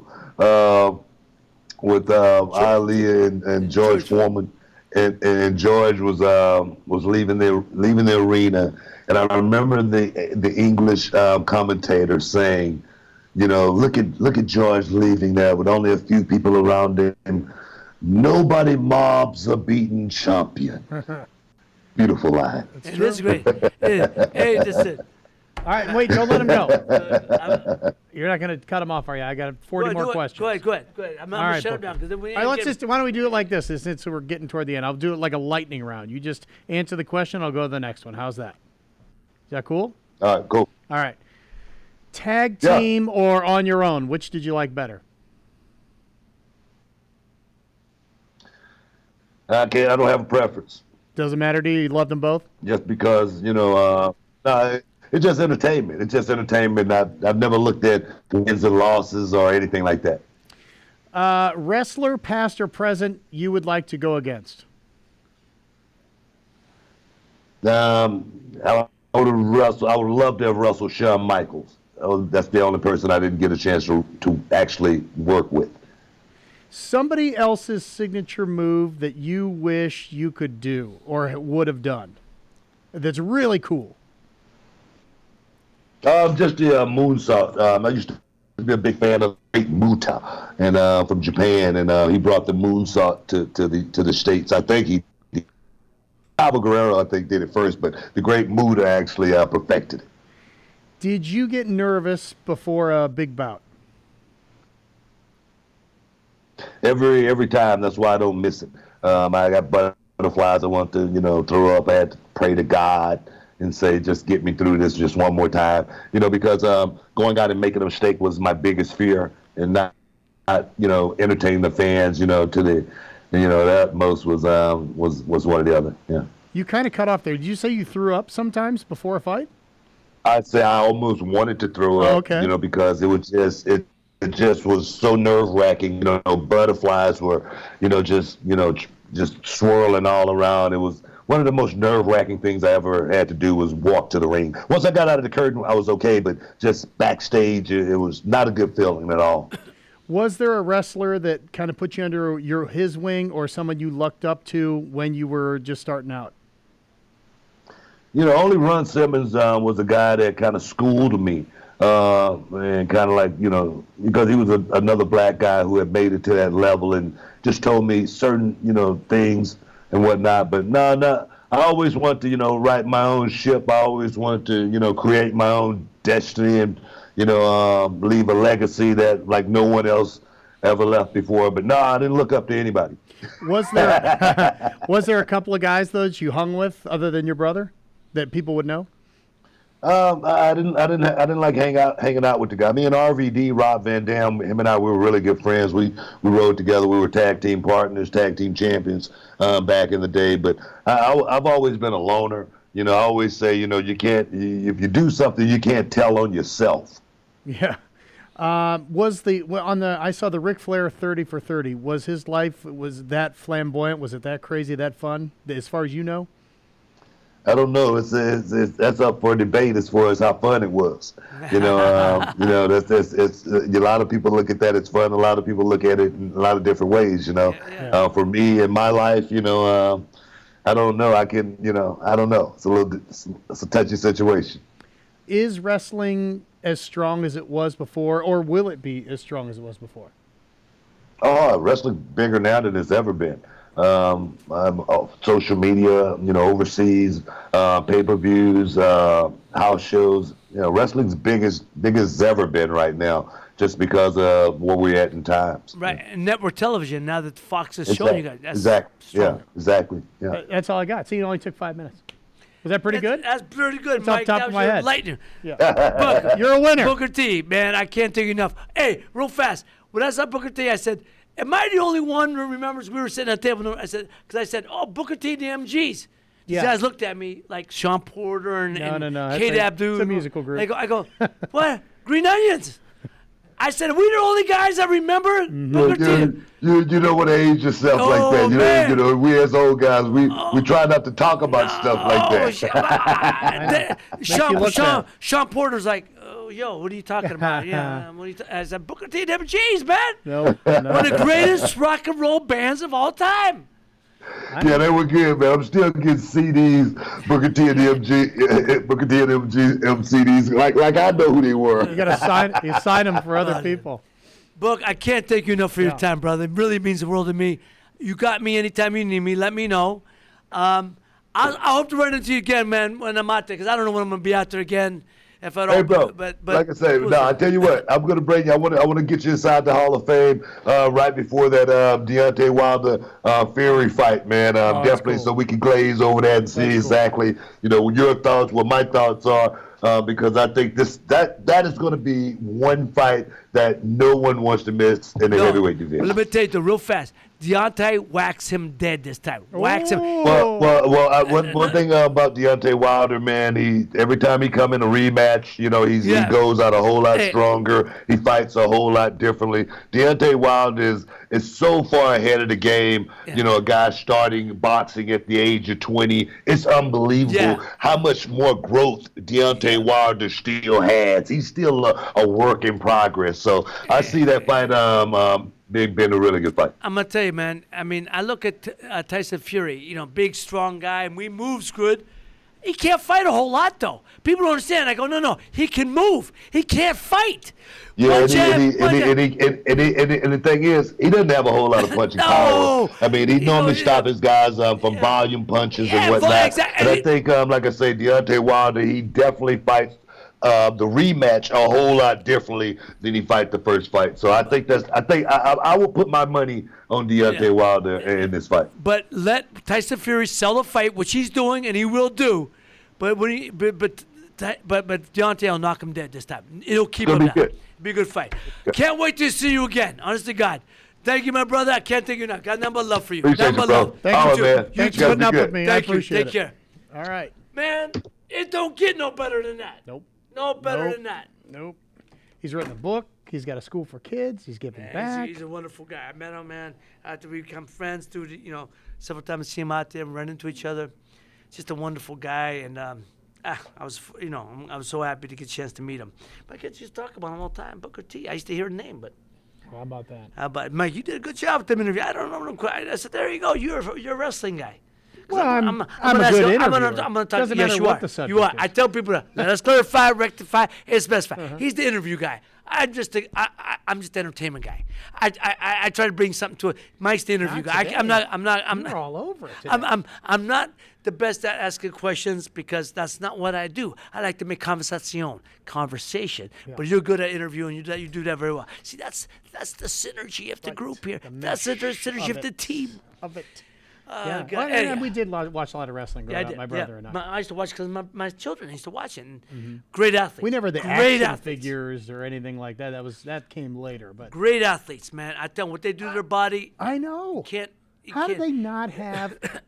with Ali and George Foreman, and George was leaving the arena, and I remember the English commentator saying, look at George leaving there with only a few people around him. Nobody mobs a beaten champion. Beautiful line. It is great. Hey, that's it. All right, wait, don't let him go. You're not going to cut him off, are you? I got 40 more questions. Go ahead. I'm going to shut him down. Because then we all right, why don't we do it like this? Since we're getting toward the end, I'll do it like a lightning round. You just answer the question, I'll go to the next one. How's that? Is that cool? All right, cool. All right. Tag team or on your own? Which did you like better? I don't have a preference. Doesn't matter to you? You love them both? Just because, it's just entertainment. It's just entertainment. I've never looked at wins and losses or anything like that. Wrestler, past or present, you would like to go against? I would love to have wrestled Shawn Michaels. That's the only person I didn't get a chance to actually work with. Somebody else's signature move that you wish you could do or would have done that's really cool. Just the moonsault. I used to be a big fan of Great Muta, and from Japan, and he brought the moonsault to the States. I think Chavo Guerrero, I think, did it first, but the Great Muta actually perfected it. Did you get nervous before a big bout? Every time. That's why I don't miss it. I got butterflies I want to, throw up. I had to pray to God, and say, just get me through this just one more time. Because going out and making a mistake was my biggest fear, and not entertaining the fans, to the, that most was one or the other. Yeah. You kind of cut off there. Did you say you threw up sometimes before a fight? I'd say I almost wanted to throw up, okay. Because it just was so nerve wracking. Butterflies were, just swirling all around. It was one of the most nerve wracking things I ever had to do was walk to the ring. Once I got out of the curtain, I was okay, but just backstage, it was not a good feeling at all. Was there a wrestler that kind of put you under his wing, or someone you looked up to when you were just starting out? Only Ron Simmons was a guy that kind of schooled me, and kind of like, because he was another black guy who had made it to that level and just told me certain, things and whatnot. But no, I always wanted to, write my own ship. I always wanted to, create my own destiny and, leave a legacy that like no one else ever left before. But no, I didn't look up to anybody. Was there a couple of guys though that you hung with other than your brother that people would know? I didn't like hanging out with the guy. Me and RVD, Rob Van Dam, him and I, we were really good friends. We rode together. We were tag team partners, tag team champions back in the day. But I've always been a loner. I always say, you can't, if you do something, you can't tell on yourself. Yeah. I saw the Ric Flair 30 for 30. Was his life, was that flamboyant? Was it that crazy, that fun, as far as you know? I don't know. That's up for debate as far as how fun it was. That's a lot of people look at that as fun. A lot of people look at it in a lot of different ways. Yeah. For me in my life, I don't know. I don't know. It's a touchy situation. Is wrestling as strong as it was before, or will it be as strong as it was before? Oh, wrestling's bigger now than it's ever been. Social media, overseas, pay-per-views, house shows. Wrestling's big as it's ever been right now, just because of where we're at in times. Right, and network television, now that Fox is showing you guys. That's exactly. strong. Yeah, exactly. Yeah. That's all I got. See, it only took 5 minutes. Was that pretty good? That's pretty good, It's Mike. off top That of was my head. lightning. Yeah. Booker, You're a winner. Booker T, man, I can't thank you enough. Hey, real fast. When I saw Booker T, I said, am I the only one who remembers we were sitting at the table? I said, oh, Booker T, the MGs. These Yeah. guys looked at me like Sean Porter and No. Kate That's Abdul. it's a musical group. I go, what? Green Onions. I said, are we the only guys that remember Booker T? You don't want to age yourself Oh, like that. man. We as old guys, we try not to talk about stuff like that. you look bad. Sean Porter's like, oh, yo, what are you talking about? Yeah, I said, Booker T and MGs, man. No. One of the greatest rock and roll bands of all time. Yeah, they were good, man. I'm still getting CDs, Booker T and MG, Booker T and CDs. Like I know who they were. You got to sign them for other people. Book, I can't thank you enough for your time, brother. It really means the world to me. You got me anytime you need me. Let me know. I hope to run into you again, man, when I'm out there, because I don't know when I'm going to be out there again. If I don't, Hey, bro. but like I say, I tell you what, I'm gonna bring you. I want to get you inside the Hall of Fame right before that Deontay Wilder Fury fight, man. Definitely, cool. so we can glaze over that and see That's exactly, what your thoughts, what my thoughts are. Because I think that is going to be one fight that no one wants to miss in the heavyweight division. Let me tell you, real fast. Deontay whacks him dead this time. Whacks him. One thing about Deontay Wilder, man, every time he come in a rematch, he goes out a whole lot stronger. He fights a whole lot differently. Deontay Wilder is so far ahead of the game. Yeah. A guy starting boxing at the age of 20. It's unbelievable how much more growth Deontay Wilder still has. He's still a work in progress. So I see that fight being a really good fight. I'm going to tell you, man. I mean, I look at Tyson Fury, big, strong guy, and he moves good. He can't fight a whole lot, though. People don't understand. I go, no. He can move. He can't fight. Yeah, and the thing is, he doesn't have a whole lot of punching power. I mean, he normally stops his guys from volume punches and whatnot. Exactly. And I think, like I say, Deontay Wilder, he definitely fights the rematch a whole lot differently than he fight the first fight. So I think I will put my money on Deontay Wilder in this fight. But let Tyson Fury sell the fight, which he's doing and he will do. But when he, but Deontay will knock him dead this time. It'll keep It'll him be down. good. Be a good fight. Can't wait to see you again. Honest to God. Thank you, my brother. I can't thank you enough. Got nothing but love for you. Appreciate Nothing you, but bro. love. Thank you, Oh, too. man. Thanks You for guys putting be up good. with me. I Thank you. appreciate Take it. care. All right. Man, it don't get no better than that. Nope. No better Nope. than that. Nope. He's written a book. He's got a school for kids. He's giving back. He's a wonderful guy. I met him, man, after we become friends through, several times I see him out there, we run into each other. Just a wonderful guy, and I was so happy to get a chance to meet him. But I get to just talk about him all the time. Booker T. I used to hear the name, but How about that? but Mike, you did a good job with them interview. I don't know. I said, there you go. You're a wrestling guy. 'Cause Well, I'm gonna a ask good you- I'm interviewer. gonna talk. Doesn't Yes, matter you what are. the subject You are. is. I tell people, let us clarify, rectify. It's specify. He's the interview guy. I'm just the entertainment guy. I try to bring something to it. Mike's the interview Not guy. today. I'm not. You're all over it today. I'm not the best at asking questions because that's not what I do. I like to make conversation. But you're good at interviewing. You do that very well. See, that's the synergy of the group here. That's the synergy of the team. Of it. Yeah. Yeah. God, Well, and anyhow. we did watch a lot of wrestling growing I up, did, my brother and I. I used to watch because my children used to watch it. And great athletes. We never had the great action athletes. figures or anything like that. That came later. But Great athletes, man. I tell them what they do to their body. I know. You How do can't- they not have the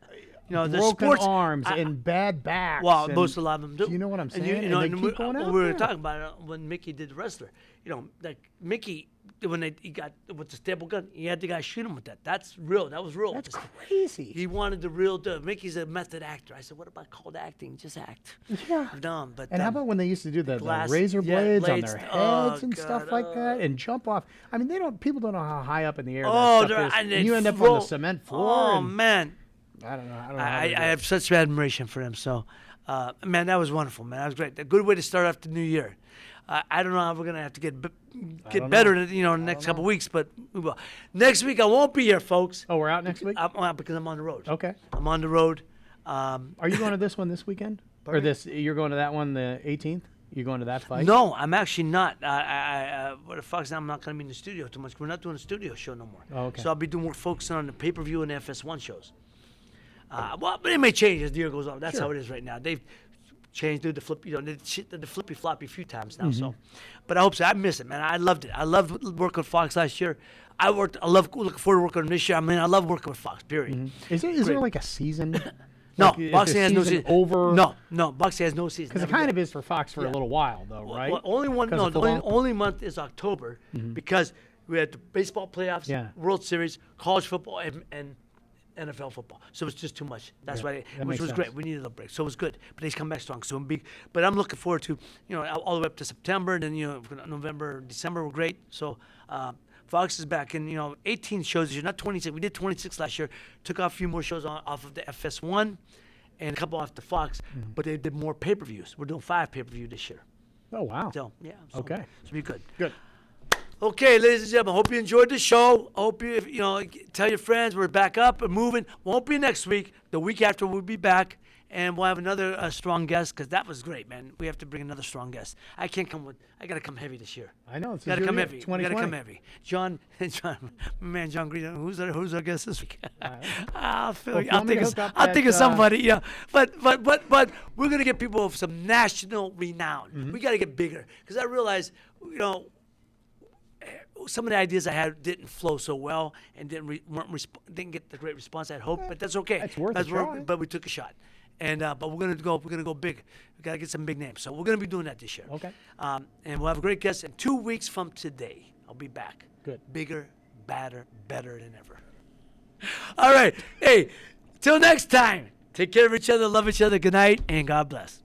broken sports arms and bad backs? Well, and- most a lot of them do. You know what I'm And saying? you know, they and keep going out we were there. talking about it when Mickey did the wrestler. Like Mickey, when he got with the staple gun, he had the guy shoot him with that. That's real. That was real. That's crazy. He wanted the real deal. Mickey's a method actor. I said, what about called acting? Just act. Yeah. Dumb, but And how about when they used to do the glass- razor yeah, blades on blades. their heads Oh, and stuff God, like that, and jump off? I mean, people don't know how high up in the air Oh, that stuff is. and And you end up on roll- the cement floor. Oh and man, I don't know. How I they do it. have such admiration for him. So, man, that was wonderful, man. That was great. A good way to start off the new year. I don't know how we're gonna have to get don't better, in the next couple weeks, but we will. Next week I won't be here, folks. Oh, we're out next week. Because I'm on the road. Okay. I'm on the road. Are you going to this one this weekend? Or this? You're going to that one the 18th? You going to that fight? No, I'm actually not. What the fuck's I'm not going to be in the studio too much. We're not doing a studio show no more. Oh, okay. So I'll be doing more focusing on the pay-per-view and FS1 shows. But it may change as the year goes on. That's Sure. how it is right now. They've changed the flip, the flippy floppy a few times now. Mm-hmm. So, but I hope so. I miss it, man. I loved it. I loved working with Fox last year. I love looking forward to working on this year. I mean, I love working with Fox. Period. Is there like a season? No, Like, is boxing the has no season season. over? No, boxing has no season. Because it Never kind did. of is for Fox for a little while, though, right? Well, only one. 'Cause No, of the football? only month is October because we had the baseball playoffs, Yeah. World Series, college football, and NFL football. So it's just too much. That's why, that which makes was great. sense. We needed a break, so it was good. But he's come back strong. So but I'm looking forward to all the way up to September, and then November, December were great. So. Fox is back, and 18 shows this year, not 26. We did 26 last year. Took off a few more shows off of the FS1, and a couple off the Fox. But they did more pay-per-views. We're doing 5 pay-per-view this year. Oh, wow. So yeah. So, Okay. So be good. Good. Okay, ladies and gentlemen. Hope you enjoyed the show. Hope you tell your friends we're back up and moving. Won't be next week. The week after we'll be back, and we'll have another strong guest because that was great, man. We have to bring another strong guest. I got to come heavy this year. I know. It's Got to come heavy. 2020. Got to come heavy. John, John Green. Who's our guest this week? I'll Well, if you want me to hook up I'll think of that, somebody. Yeah, but we're gonna get people of some national renown. We got to get bigger because I realize, some of the ideas I had didn't flow so well and didn't get the great response I'd hoped. But that's okay. It's worth a try. But we took a shot. And but we're gonna go big. We gotta get some big names. So we're gonna be doing that this year. Okay. And we'll have a great guest. And 2 weeks from today, I'll be back. Good. Bigger, badder, better than ever. All right. Hey, till next time. Take care of each other. Love each other. Good night, and God bless.